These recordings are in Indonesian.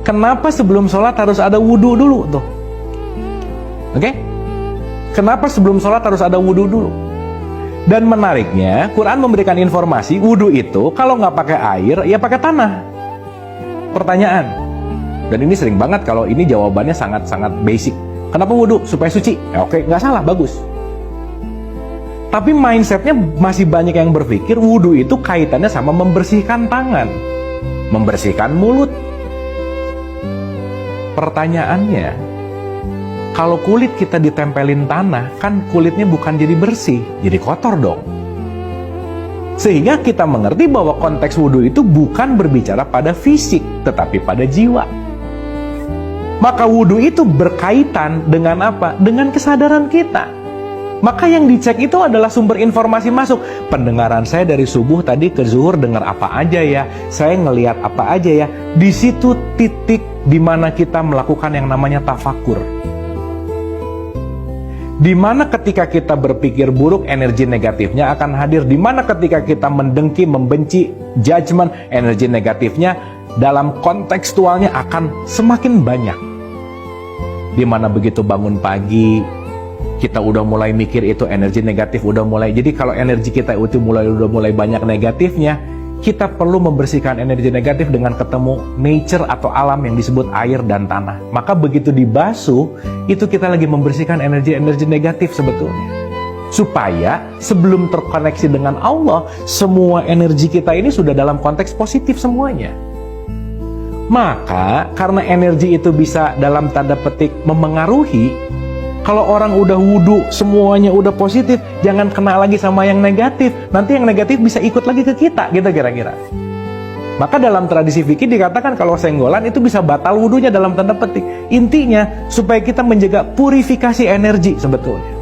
Kenapa sebelum sholat harus ada wudhu dulu tuh? Oke? Kenapa sebelum sholat harus ada wudhu dulu? Dan menariknya, Quran memberikan informasi wudhu itu kalau nggak pakai air, ya pakai tanah. Pertanyaan, dan ini sering banget kalau ini jawabannya sangat-sangat basic. Kenapa wudhu? Supaya suci. Ya, oke, nggak salah, bagus. Tapi mindsetnya masih banyak yang berpikir wudhu itu kaitannya sama membersihkan tangan, membersihkan mulut. Pertanyaannya, kalau kulit kita ditempelin tanah, kan kulitnya bukan jadi bersih, jadi kotor dong. Sehingga kita mengerti bahwa konteks wudhu itu bukan berbicara pada fisik, tetapi pada jiwa. Maka wudhu itu berkaitan dengan apa? Dengan kesadaran kita. Maka yang dicek itu adalah sumber informasi masuk. Pendengaran saya dari subuh tadi ke zuhur dengar apa aja ya, saya ngelihat apa aja ya. Di situ titik di mana kita melakukan yang namanya tafakur. Di mana ketika kita berpikir buruk, energi negatifnya akan hadir. Di mana ketika kita mendengki, membenci, judgment, energi negatifnya dalam kontekstualnya akan semakin banyak. Di mana begitu bangun pagi, kita udah mulai mikir itu energi negatif udah mulai. Jadi kalau energi kita itu udah mulai banyak negatifnya, kita perlu membersihkan energi negatif dengan ketemu nature atau alam yang disebut air dan tanah. Maka begitu dibasuh, itu kita lagi membersihkan energi-energi negatif sebetulnya. Supaya sebelum terkoneksi dengan Allah, semua energi kita ini sudah dalam konteks positif semuanya. Maka karena energi itu bisa dalam tanda petik memengaruhi, kalau orang udah wudhu, semuanya udah positif, jangan kena lagi sama yang negatif. Nanti yang negatif bisa ikut lagi ke kita, gitu kira-kira. Maka dalam tradisi fikih dikatakan kalau senggolan itu bisa batal wudhunya dalam tanda petik. Intinya, supaya kita menjaga purifikasi energi sebetulnya.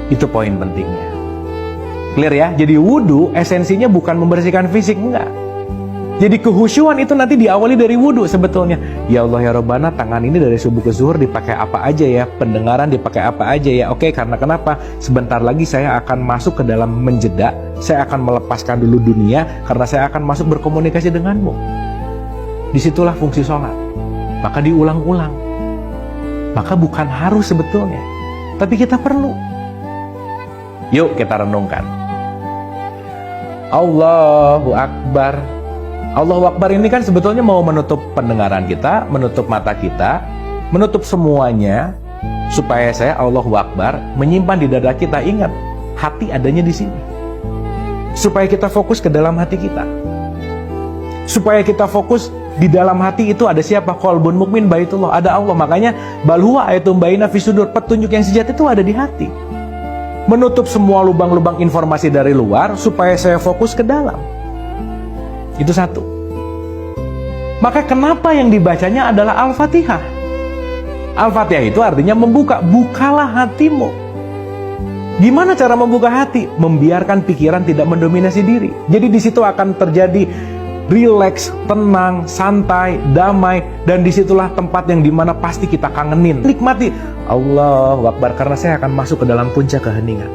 Itu poin pentingnya. Clear ya? Jadi wudhu esensinya bukan membersihkan fisik, enggak. Jadi kehusyuan itu nanti diawali dari wudhu sebetulnya. Ya Allah ya Rabbana, tangan ini dari subuh ke zuhur dipakai apa aja ya, pendengaran dipakai apa aja ya. Oke, karena kenapa? Sebentar lagi saya akan masuk ke dalam menjeda, saya akan melepaskan dulu dunia, karena saya akan masuk berkomunikasi denganmu. Disitulah fungsi sholat. Maka diulang-ulang. Maka bukan harus sebetulnya, tapi kita perlu. Yuk kita renungkan. Allahu Akbar. Allahu Akbar ini kan sebetulnya mau menutup pendengaran kita, menutup mata kita, menutup semuanya, supaya saya Allahu Akbar menyimpan di dada kita. Ingat, hati adanya di sini. Supaya kita fokus ke dalam hati kita. Supaya kita fokus di dalam hati itu ada siapa? Qalbun mukmin baitullah, ada Allah. Makanya bal huwa ayatum baina fi sudur, petunjuk yang sejati itu ada di hati. Menutup semua lubang-lubang informasi dari luar supaya saya fokus ke dalam. Itu satu. Maka kenapa yang dibacanya adalah Al-Fatihah? Al-Fatihah itu artinya membuka. Bukalah hatimu. Gimana cara membuka hati? Membiarkan pikiran tidak mendominasi diri. Jadi di situ akan terjadi rileks, tenang, santai, damai. Dan disitulah tempat yang dimana pasti kita kangenin. Nikmati. Allahu Akbar, karena saya akan masuk ke dalam puncak keheningan.